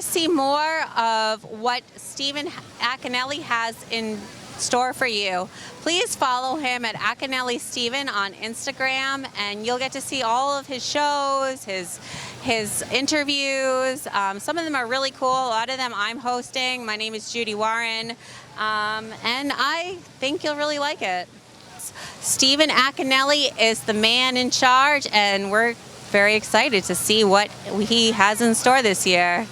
see more of what Stephen Acanelli has in store for you, please follow him at Acanelli Steven on Instagram, and you'll get to see all of his shows, his interviews. Some of them are really cool. A lot of them I'm hosting. My name is Judy Warren, and I think you'll really like it. Stephen Acanelli is the man in charge, and we're very excited to see what he has in store this year.